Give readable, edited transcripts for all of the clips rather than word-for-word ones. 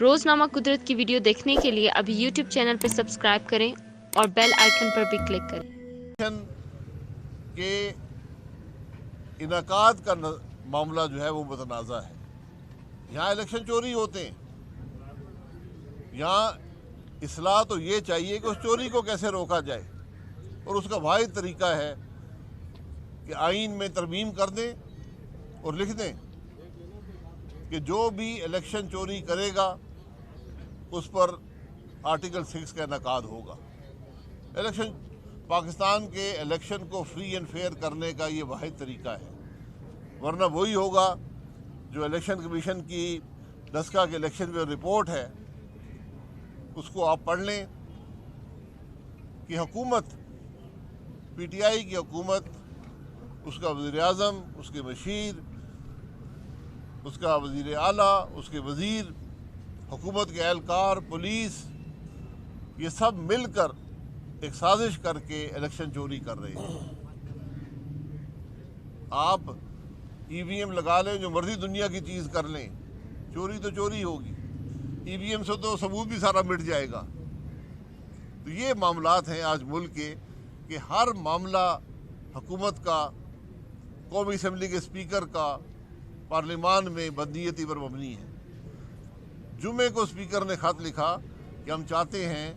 روزنامہ قدرت کی ویڈیو دیکھنے کے لیے ابھی یوٹیوب چینل پر سبسکرائب کریں اور بیل آئیکن پر بھی کلک کریں۔ الیکشن کے انعقاد کا معاملہ جو ہے وہ متنازع ہے۔ یہاں الیکشن چوری ہوتے ہیں۔ یہاں اصلاح تو یہ چاہیے کہ اس چوری کو کیسے روکا جائے، اور اس کا واحد طریقہ ہے کہ آئین میں ترمیم کر دیں اور لکھ دیں کہ جو بھی الیکشن چوری کرے گا اس پر آرٹیکل 6 کا انعقاد ہوگا۔ پاکستان کے الیکشن کو فری اینڈ فیئر کرنے کا یہ واحد طریقہ ہے، ورنہ وہی ہوگا جو الیکشن کمیشن کی ڈسکا کے الیکشن میں رپورٹ ہے، اس کو آپ پڑھ لیں کہ حکومت پی ٹی آئی کی حکومت، اس کا وزیر اعظم، اس کے مشیر، اس کا وزیر اعلیٰ، اس کے وزیر، حکومت کے اہلکار، پولیس، یہ سب مل کر ایک سازش کر کے الیکشن چوری کر رہے ہیں۔ آپ ای وی ایم لگا لیں، جو مرضی دنیا کی چیز کر لیں، چوری تو چوری ہوگی۔ ای وی ایم سے تو ثبوت بھی سارا مٹ جائے گا۔ تو یہ معاملات ہیں آج ملک کے، کہ ہر معاملہ حکومت کا، قومی اسمبلی کے اسپیکر کا، پارلیمان میں بدنیتی پر مبنی ہے۔ جمعے کو اسپیکر نے خط لکھا کہ ہم چاہتے ہیں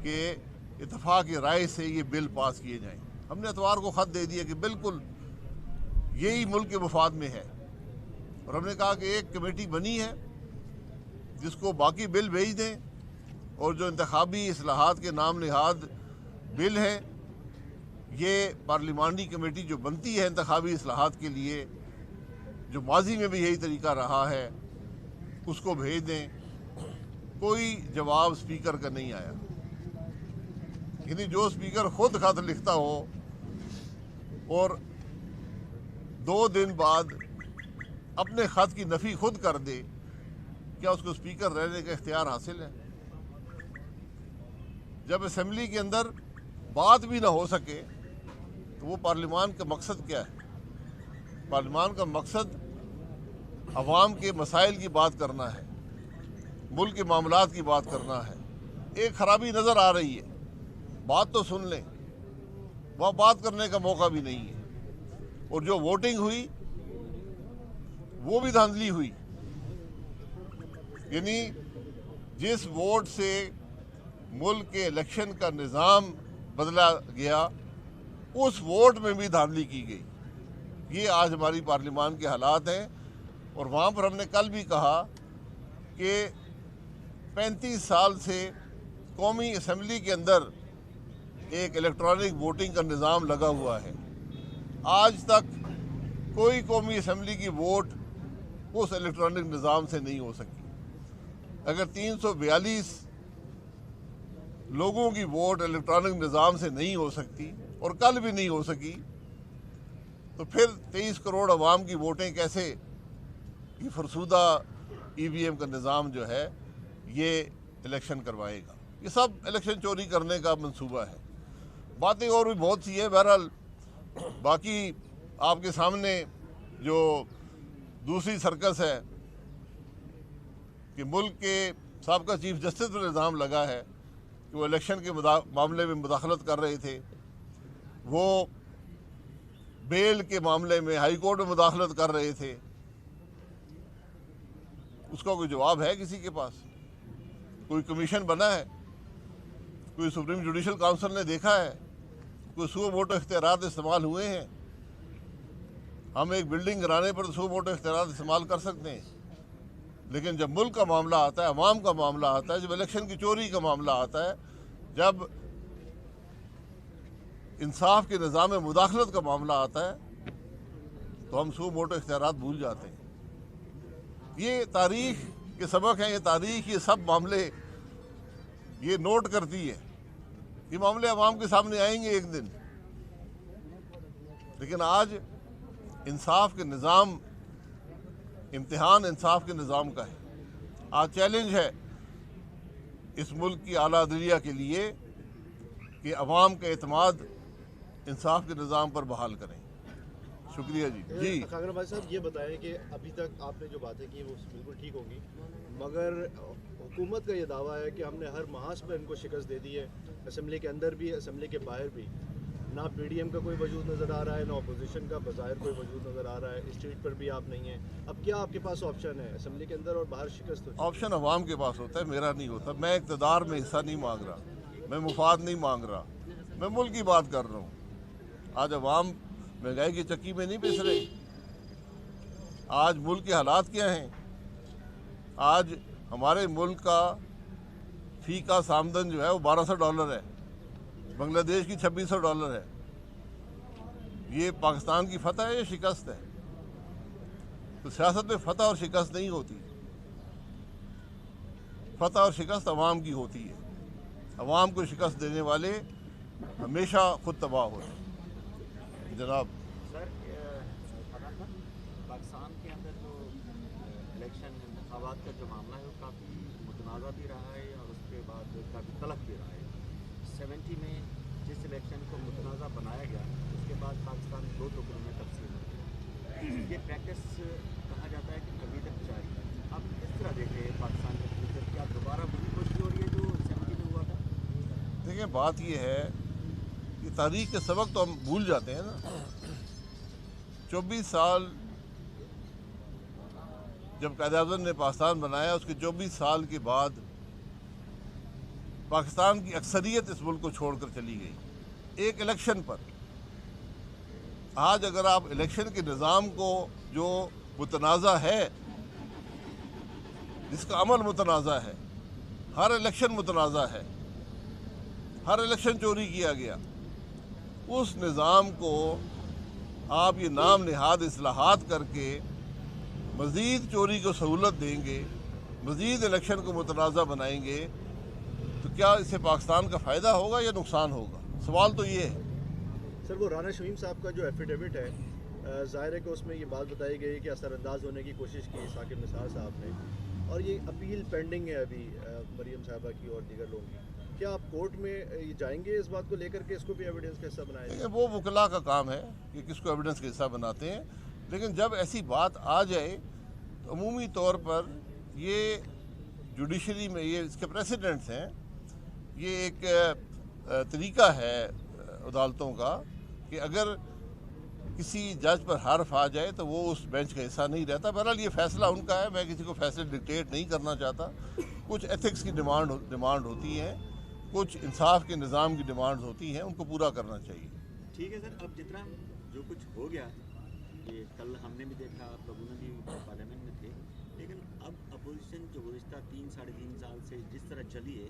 کہ اتفاق رائے سے یہ بل پاس کیے جائیں۔ ہم نے اتوار کو خط دے دیا کہ بالکل یہی ملک کے مفاد میں ہے، اور ہم نے کہا کہ ایک کمیٹی بنی ہے جس کو باقی بل بھیج دیں، اور جو انتخابی اصلاحات کے نام نہاد بل ہیں، یہ پارلیمانی کمیٹی جو بنتی ہے انتخابی اصلاحات کے لیے، جو ماضی میں بھی یہی طریقہ رہا ہے، اس کو بھیج دیں۔ کوئی جواب اسپیکر کا نہیں آیا۔ یعنی جو اسپیکر خود خط لکھتا ہو اور 2 دن بعد اپنے خط کی نفی خود کر دے، کیا اس کو اسپیکر رہنے کا اختیار حاصل ہے؟ جب اسمبلی کے اندر بات بھی نہ ہو سکے تو وہ پارلیمان کا مقصد کیا ہے؟ پارلیمان کا مقصد عوام کے مسائل کی بات کرنا ہے، ملک کے معاملات کی بات کرنا ہے۔ ایک خرابی نظر آ رہی ہے، بات تو سن لیں، وہاں بات کرنے کا موقع بھی نہیں ہے۔ اور جو ووٹنگ ہوئی وہ بھی دھاندلی ہوئی۔ یعنی جس ووٹ سے ملک کے الیکشن کا نظام بدلا گیا، اس ووٹ میں بھی دھاندلی کی گئی۔ یہ آج ہماری پارلیمان کے حالات ہیں، اور وہاں پر ہم نے کل بھی کہا کہ 35 سال سے قومی اسمبلی کے اندر ایک الیکٹرانک ووٹنگ کا نظام لگا ہوا ہے۔ آج تک کوئی قومی اسمبلی کی ووٹ اس الیکٹرانک نظام سے نہیں ہو سکی۔ اگر 342 لوگوں کی ووٹ الیکٹرانک نظام سے نہیں ہو سکتی، اور کل بھی نہیں ہو سکی، تو پھر 23 کروڑ عوام کی ووٹیں کیسے یہ فرسودہ ای وی ایم کا نظام جو ہے یہ الیکشن کروائے گا؟ یہ سب الیکشن چوری کرنے کا منصوبہ ہے۔ باتیں اور بھی بہت سی ہیں، بہرحال باقی آپ کے سامنے جو دوسری سرکس ہے کہ ملک کے سابقہ چیف جسٹس پر الزام لگا ہے کہ وہ الیکشن کے معاملے میں مداخلت کر رہے تھے، وہ بیل کے معاملے میں ہائی کورٹ میں مداخلت کر رہے تھے۔ اس کا کوئی جواب ہے کسی کے پاس؟ کوئی کمیشن بنا ہے؟ کوئی سپریم جوڈیشل کونسل نے دیکھا ہے؟ کوئی سو موٹو اختیارات استعمال ہوئے ہیں؟ ہم ایک بلڈنگ گرانے پر سو موٹو اختیارات استعمال کر سکتے ہیں، لیکن جب ملک کا معاملہ آتا ہے، عوام کا معاملہ آتا ہے، جب الیکشن کی چوری کا معاملہ آتا ہے، جب انصاف کے نظام میں مداخلت کا معاملہ آتا ہے، تو ہم سو موٹو اختیارات بھول جاتے ہیں۔ یہ تاریخ کے سبق ہیں، یہ تاریخ، یہ سب معاملے یہ نوٹ کرتی ہے۔ یہ معاملے عوام کے سامنے آئیں گے ایک دن، لیکن آج انصاف کے نظام، امتحان انصاف کے نظام کا ہے۔ آج چیلنج ہے اس ملک کی اعلیٰ عدلیہ کے لیے کہ عوام کا اعتماد انصاف کے نظام پر بحال کریں۔ शुक्रिया जी। जी खागर भाई साहब, ये बताएं कि अभी तक आपने जो बातें की वो बिल्कुल ठीक होंगी, मगर हुकूमत का ये दावा है कि हमने हर महाज पर इनको शिकस्त दे दी है, असम्बली के अंदर भी असम्बली के बाहर भी। ना पीडीएम का कोई वजूद नज़र आ रहा है, ना अपोजिशन का बज़ाहिर कोई वजूद नज़र आ रहा है, स्टेज पर भी आप नहीं हैं। अब क्या आपके पास ऑप्शन है? असम्बली के अंदर और बाहर शिकस्त होती है? ऑप्शन अवाम के पास होता है, मेरा नहीं होता। मैं इक़्तिदार में हिस्सा नहीं मांग रहा, मैं मुफाद नहीं मांग रहा, मैं मुल्क की बात कर रहा हूँ। आज अवाम महंगाई की चक्की में नहीं पिस रहे। आज मुल्क के हालात क्या हैं? आज हमारे मुल्क का फी का सामदन जो है वो $1200 है, बांग्लादेश की $2600 है। ये पाकिस्तान की फतह है या शिकस्त है? तो सियासत में फतह और शिकस्त नहीं होती, फतह और शिकस्त अवाम की होती है। अवाम को शिकस्त देने वाले हमेशा खुद तबाह होते हैं। जनाब सर, पाकिस्तान के अंदर जो इलेक्शन इंतखाबात का जो मामला है वो काफ़ी मुतनाज़ा भी रहा है और उसके बाद काफ़ी तलख भी रहा है। 70 में जिस इलेक्शन को मुतनाज़ा बनाया गया उसके बाद पाकिस्तान 2 टुकड़ों में तकसीम हो गया। ये प्रैक्टिस कहा जाता है कि कभी तक जारी है। अब इस तरह देखें पाकिस्तान के फ्यूचर, क्या दोबारा वही कोशिश हो रही है जो 70 में हुआ था? देखिए, बात ये है कि तारीख के सबक तो हम भूल जाते हैं ना। 24 साल जब कायद-ए-आज़म ने पाकिस्तान बनाया, उसके 24 साल के बाद पाकिस्तान की अक्सरियत इस मुल्क को छोड़कर चली गई एक इलेक्शन पर। आज अगर आप इलेक्शन के निज़ाम को जो मुतनाज़ा है, जिसका अमल मुतनाज़ा है, हर इलेक्शन मुतनाज़ा है, हर इलेक्शन चोरी किया गया, उस निज़ाम को आप ये नाम नहाद इस्लाहात करके मज़ीद चोरी को सहूलत देंगे, मज़ीद इलेक्शन को मुतनाज़ा बनाएंगे, तो क्या इससे पाकिस्तान का फ़ायदा होगा या नुकसान होगा? सवाल तो ये है। सर, वो राना शमीम साहब का जो एफिडेविट है, ज़ाहिर है कि उसमें ये बात बताई गई कि असरअंदाज होने की कोशिश की साकिब निसार साहब ने, और ये अपील पेंडिंग है अभी मरीम साहबा की और दीगर लोगों की। क्या आप कोर्ट में ये जाएंगे इस बात को लेकर के इसको भी एविडेंस का हिस्सा बनाया जाए? वो वकला का काम है कि किसको एविडेंस का हिस्सा बनाते हैं, लेकिन जब ऐसी बात आ जाए तो अमूमी तौर पर ये जुडिशरी में ये इसके प्रेसिडेंट्स हैं, ये एक तरीका है अदालतों का कि अगर किसी जज पर हर्फ आ जाए तो वो उस बेंच का हिस्सा नहीं रहता। बहरहाल ये फैसला उनका है, मैं किसी को फैसले डिक्टेट नहीं करना चाहता। कुछ एथिक्स की डिमांड होती है, कुछ इंसाफ के निज़ाम की डिमांड्स होती हैं, उनको पूरा करना चाहिए। ठीक है सर, अब जितना जो कुछ हो गया, ये कल हमने भी देखा, आप लोगों ने भी पार्लियामेंट में थे, लेकिन अब अपोजिशन जो गुज़िश्ता 3-3.5 साल से जिस तरह चली है,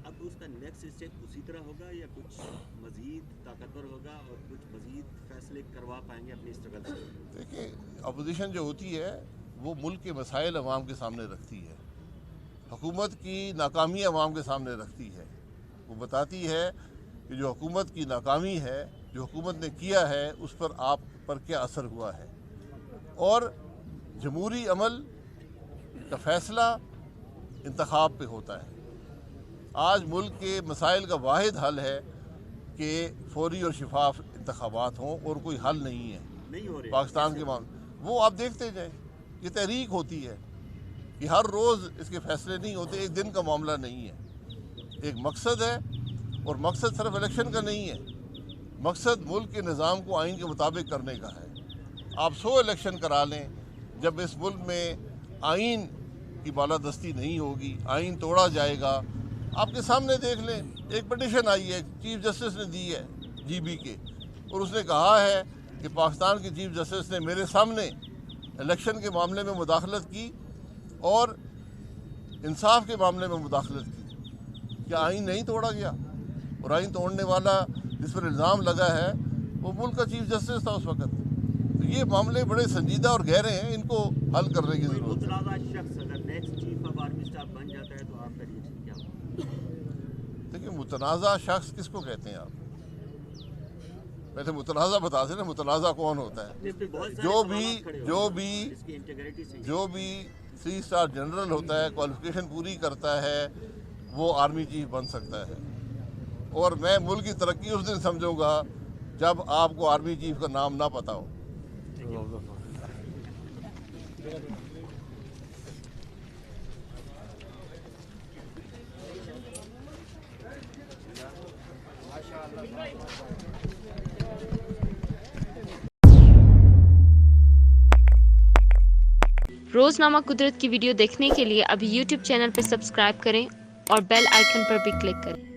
अब उसका नेक्स्ट स्टेप उसी तरह होगा या कुछ मज़ीद ताकतवर होगा और कुछ मज़ीद फैसले करवा पाएंगे अपनी स्ट्रगल से? देखिए, अपोजिशन जो होती है वो मुल्क के मसाइल अवाम के सामने रखती है, हुकूमत की नाकामी अवाम के सामने रखती है। वो बताती है कि जो हुकूमत की नाकामी है, जो हुकूमत ने किया है, उस पर आप पर क्या असर हुआ है, और जमहूरी अमल का फ़ैसला इंतखाब पे होता है। आज मुल्क के मसाइल का वाहिद हल है कि फौरी और शफाफ इंतखाबात हों, और कोई हल नहीं है नहीं हो रहे पाकिस्तान के मामले। वो आप देखते जाएं, ये तहरीक होती है कि हर रोज़ इसके फैसले नहीं होते, एक दिन का मामला नहीं है। एक मकसद है, और मकसद सिर्फ इलेक्शन का नहीं है, मकसद मुल्क के निज़ाम को आइन के मुताबिक करने का है। आप 100 इलेक्शन करा लें, जब इस मुल्क में आइन की बालादस्ती नहीं होगी, आइन तोड़ा जाएगा। आपके सामने देख लें, एक पिटीशन आई है, चीफ जस्टिस ने दी है GB के, और उसने कहा है कि पाकिस्तान के चीफ जस्टिस ने मेरे सामने इलेक्शन के मामले में मुदाखलत की और इंसाफ के मामले में मुदाखलत की। क्या आइन नहीं तोड़ा गया? और आइन तोड़ने वाला जिस पर इल्ज़ाम लगा है वो मुल्क का चीफ जस्टिस था उस वक्त। तो ये मामले बड़े संजीदा और गहरे हैं, इनको हल करने की ज़रूरत है। मुतनाज़ा शख्स अगर next chief of army staff बन जाता है तो आपका रिएक्शन क्या होगा? देखिए, मुतनाज़ा शख्स किसको कहते हैं आप? पहले मुतनाज़ा बता दें ना, मुतनाज़ा कौन होता है? जो भी 3 स्टार जनरल होता है, क्वालिफिकेशन पूरी करता है, वो आर्मी चीफ बन सकता है। और मैं मुल्क की तरक्की उस दिन समझूंगा जब आपको आर्मी चीफ का नाम ना पता हो। रोज़नामा कुदरत की वीडियो देखने के लिए अभी YouTube चैनल पर सब्सक्राइब करें और बेल आइकन पर भी क्लिक करें।